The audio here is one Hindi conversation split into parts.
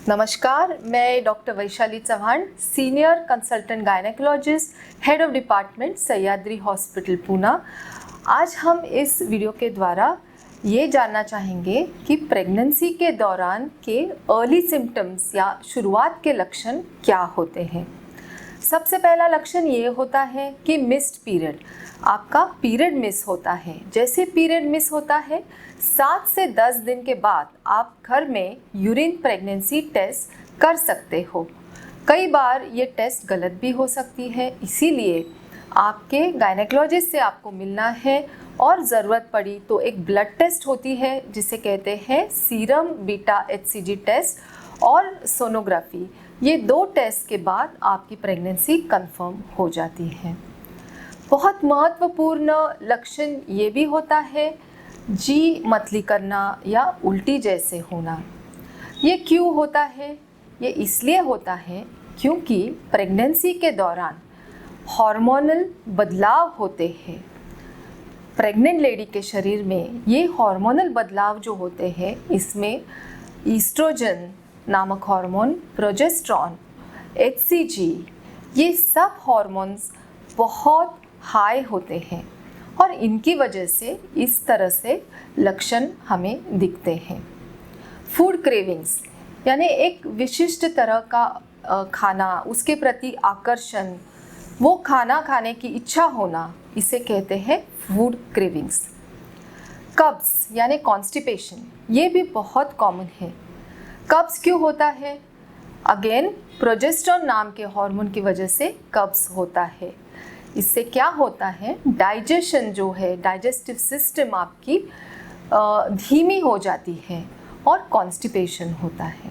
नमस्कार, मैं doctor Vaishali Chauhan, senior consultant gynaecologist, head of department Sahyadri hospital Poona. आज हम इस वीडियो के द्वारा ये जानना चाहेंगे कि प्रेगनेंसी के दौरान के अर्ली सिम्टम्स या शुरुआत के लक्षण क्या होते हैं। सबसे पहला लक्षण ये होता है कि मिस्ड पीरियड, आपका पीरियड मिस होता है। जैसे पीरियड मिस होता है 7 से 10 दिन के बाद आप घर में यूरिन प्रेगनेंसी टेस्ट कर सकते हो। कई बार ये टेस्ट गलत भी हो सकती है, इसीलिए आपके गायनेकोलॉजिस्ट से आपको मिलना है और ज़रूरत पड़ी तो एक ब्लड टेस्ट होती है जिसे कहते हैं सीरम बीटा HCG टेस्ट और सोनोग्राफी। ये 2 टेस्ट के बाद आपकी प्रेगनेंसी कंफर्म हो जाती है। बहुत महत्वपूर्ण लक्षण ये भी होता है जी मतली करना या उल्टी जैसे होना। ये क्यों होता है? ये इसलिए होता है क्योंकि प्रेगनेंसी के दौरान हार्मोनल बदलाव होते हैं। प्रेग्नेंट लेडी के शरीर में ये हार्मोनल बदलाव जो होते हैं, इसमें ईस्ट्रोजन नामक हार्मोन, प्रोजेस्टेरॉन, HCG, ये सब हार्मोन्स बहुत हाई होते हैं और इनकी वजह से इस तरह से लक्षण हमें दिखते हैं। फूड क्रेविंग्स यानी एक विशिष्ट तरह का खाना, उसके प्रति आकर्षण, वो खाना खाने की इच्छा होना, इसे कहते हैं फूड क्रेविंग्स। कब्ज यानी कॉन्स्टिपेशन, ये भी बहुत कॉमन है। कब्ज क्यों होता है? अगेन प्रोजेस्टेरॉन नाम के हार्मोन की वजह से कब्ज होता है। इससे क्या होता है, डाइजेशन जो है, डाइजेस्टिव सिस्टम आपकी धीमी हो जाती है और कॉन्स्टिपेशन होता है।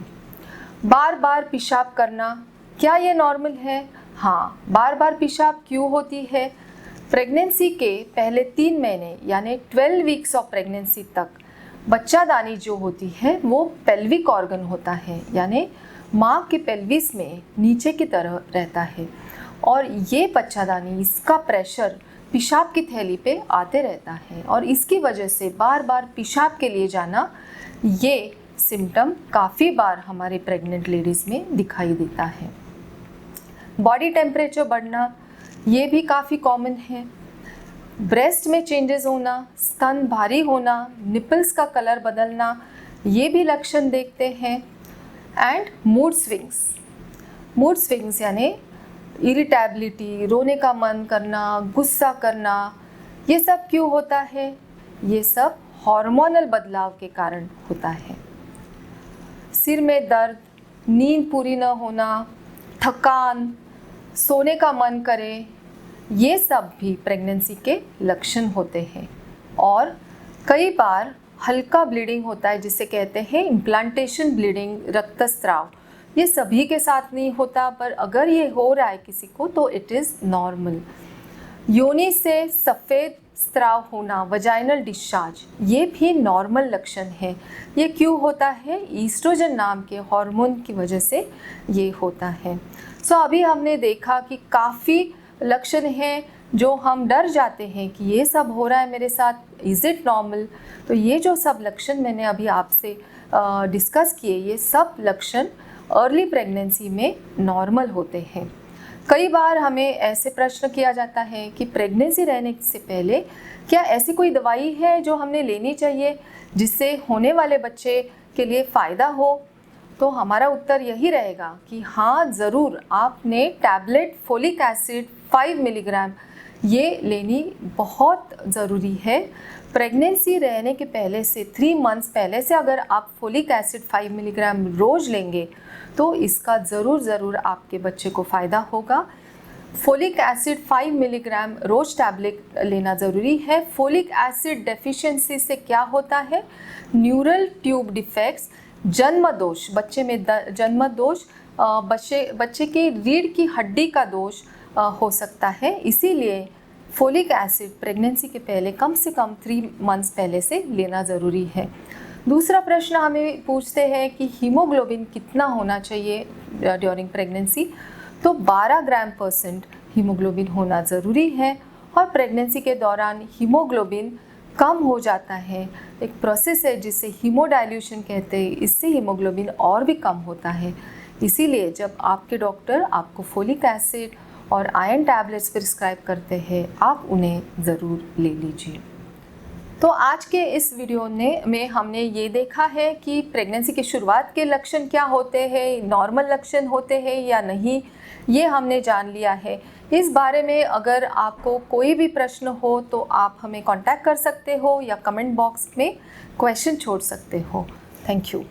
बार बार पेशाब करना, क्या ये नॉर्मल है? हाँ, बार बार पेशाब क्यों होती है? प्रेगनेंसी के पहले 3 महीने यानी 12 वीक्स ऑफ प्रेगनेंसी तक बच्चादानी जो होती है वो पेल्विक ऑर्गन होता है, यानी माँ के पेल्विस में नीचे की तरह रहता है और ये बच्चादानी, इसका प्रेशर पेशाब की थैली पे आते रहता है और इसकी वजह से बार बार पेशाब के लिए जाना, ये सिम्टम काफ़ी बार हमारे प्रेग्नेंट लेडीज़ में दिखाई देता है। बॉडी टेम्परेचर बढ़ना, ये भी काफ़ी कॉमन है। ब्रेस्ट में चेंजेस होना, स्तन भारी होना, निपल्स का कलर बदलना, ये भी लक्षण देखते हैं। एंड मूड स्विंग्स यानी इरिटेबिलिटी, रोने का मन करना, गुस्सा करना, ये सब क्यों होता है? ये सब हार्मोनल बदलाव के कारण होता है। सिर में दर्द, नींद पूरी न होना, थकान, सोने का मन करे, ये सब भी प्रेगनेंसी के लक्षण होते हैं। और कई बार हल्का ब्लीडिंग होता है जिसे कहते हैं इम्प्लांटेशन ब्लीडिंग, रक्तस्राव। ये सभी के साथ नहीं होता, पर अगर ये हो रहा है किसी को तो इट इज़ नॉर्मल। योनि से सफ़ेद स्राव होना, वजाइनल डिस्चार्ज, ये भी नॉर्मल लक्षण है। ये क्यों होता है? ईस्ट्रोजन नाम के हार्मोन की वजह से ये होता है। अभी हमने देखा कि काफ़ी लक्षण हैं जो हम डर जाते हैं कि ये सब हो रहा है मेरे साथ, इज़ इट नॉर्मल? तो ये जो सब लक्षण मैंने अभी आपसे डिस्कस किए, ये सब लक्षण अर्ली प्रेगनेंसी में नॉर्मल होते हैं। कई बार हमें ऐसे प्रश्न किया जाता है कि प्रेगनेंसी रहने से पहले क्या ऐसी कोई दवाई है जो हमने लेनी चाहिए जिससे होने वाले बच्चे के लिए फ़ायदा हो? तो हमारा उत्तर यही रहेगा कि हाँ, ज़रूर आपने टैबलेट फोलिक एसिड 5 मिलीग्राम ये लेनी बहुत ज़रूरी है। प्रेगनेंसी रहने के पहले से 3 मंथ्स पहले से अगर आप फोलिक एसिड 5 मिलीग्राम रोज़ लेंगे तो इसका ज़रूर आपके बच्चे को फ़ायदा होगा। फोलिक एसिड 5 मिलीग्राम रोज़ टैबलेट लेना ज़रूरी है। फोलिक एसिड डेफिशिएंसी से क्या होता है? न्यूरल ट्यूब डिफेक्ट्स, जन्म दोष, बच्चे में जन्म दोष, बच्चे की रीढ़ की हड्डी का दोष हो सकता है। इसीलिए फोलिक एसिड प्रेगनेंसी के पहले कम से कम 3 मंथ्स पहले से लेना ज़रूरी है। दूसरा प्रश्न हमें पूछते हैं कि हीमोग्लोबिन कितना होना चाहिए ड्यूरिंग प्रेगनेंसी? तो 12 ग्राम% हीमोग्लोबिन होना ज़रूरी है और प्रेगनेंसी के दौरान हीमोग्लोबिन कम हो जाता है। एक प्रोसेस है जिसे हीमोडाइल्यूशन कहते हैं, इससे हीमोग्लोबिन और भी कम होता है। इसीलिए जब आपके डॉक्टर आपको फोलिक एसिड और आयरन टैबलेट्स प्रिस्क्राइब करते हैं, आप उन्हें ज़रूर ले लीजिए। तो आज के इस वीडियो में हमने ये देखा है कि प्रेगनेंसी की शुरुआत के लक्षण क्या होते हैं, नॉर्मल लक्षण होते हैं या नहीं, ये हमने जान लिया है। इस बारे में अगर आपको कोई भी प्रश्न हो तो आप हमें कांटेक्ट कर सकते हो या कमेंट बॉक्स में क्वेश्चन छोड़ सकते हो। Thank you.